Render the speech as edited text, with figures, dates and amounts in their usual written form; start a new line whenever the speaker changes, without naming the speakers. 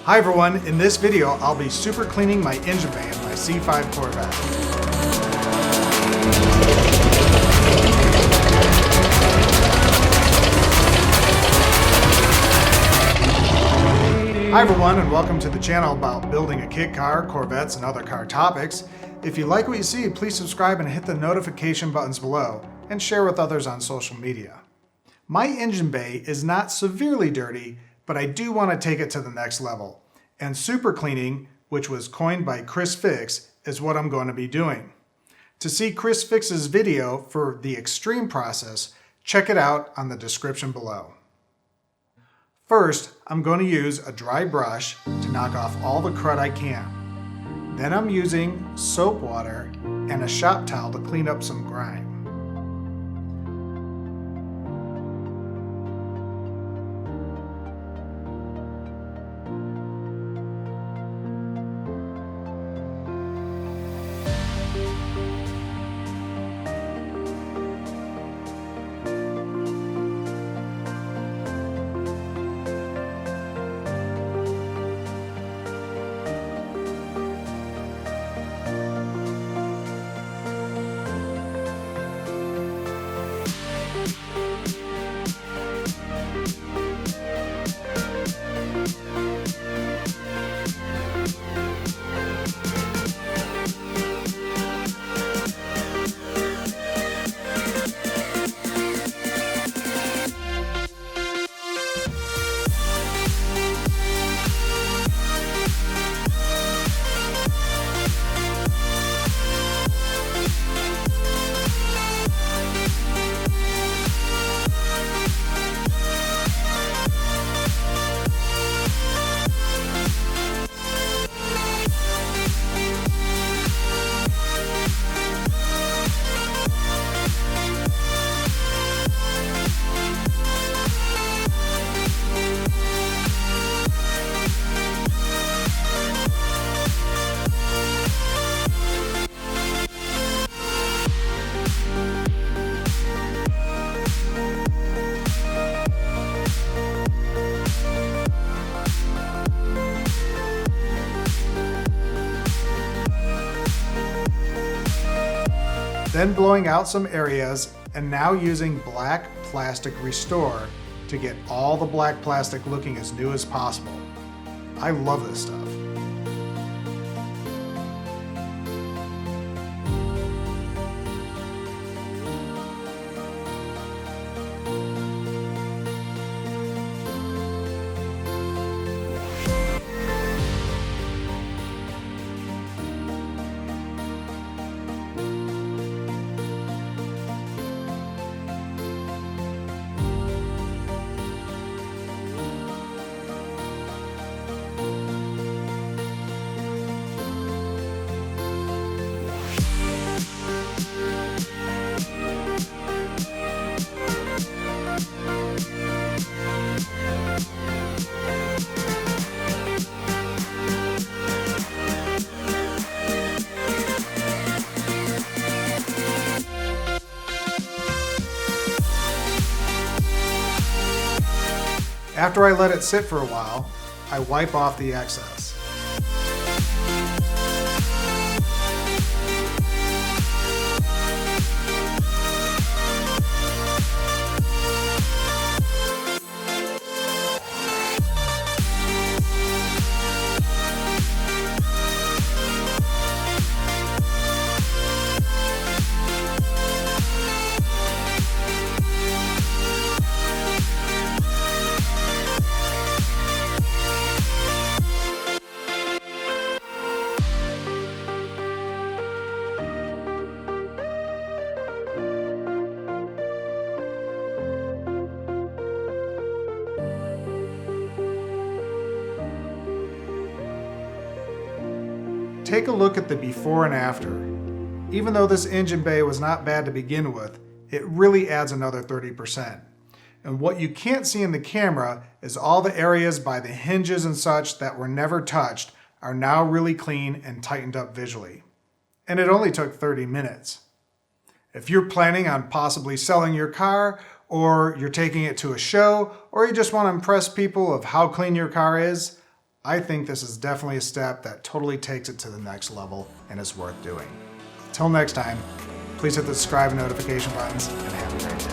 Hi everyone, in this video I'll be super cleaning my engine bay in my C5 Corvette. Hi everyone and welcome to the channel about building a kit car, Corvettes, and other car topics. If you like what you see, please subscribe and hit the notification buttons below and share with others on social media. My engine bay is not severely dirty, but I do want to take it to the next level. And super cleaning, which was coined by ChrisFix, is what I'm going to be doing. To see ChrisFix's video for the extreme process, check it out on the description below. First, I'm going to use a dry brush to knock off all the crud I can. Then I'm using soap water and a shop towel to clean up some grime. Then blowing out some areas and now using black plastic restore to get all the black plastic looking as new as possible. I love this stuff. After I let it sit for a while, I wipe off the excess. Take a look at the before and after. Even though this engine bay was not bad to begin with, it really adds another 30%. And what you can't see in the camera is all the areas by the hinges and such that were never touched are now really clean and tightened up visually. And it only took 30 minutes. If you're planning on possibly selling your car, or you're taking it to a show, or you just want to impress people of how clean your car is, I think this is definitely a step that totally takes it to the next level and is worth doing. Till next time, please hit the subscribe and notification buttons and have a great day.